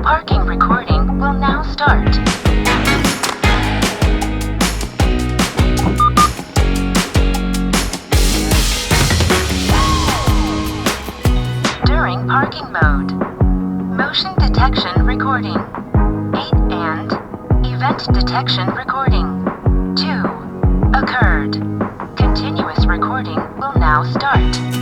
Parking recording will now start. During parking mode, motion detection recording. 8 and event detection recording. 2 occurred. Continuous recording will now start.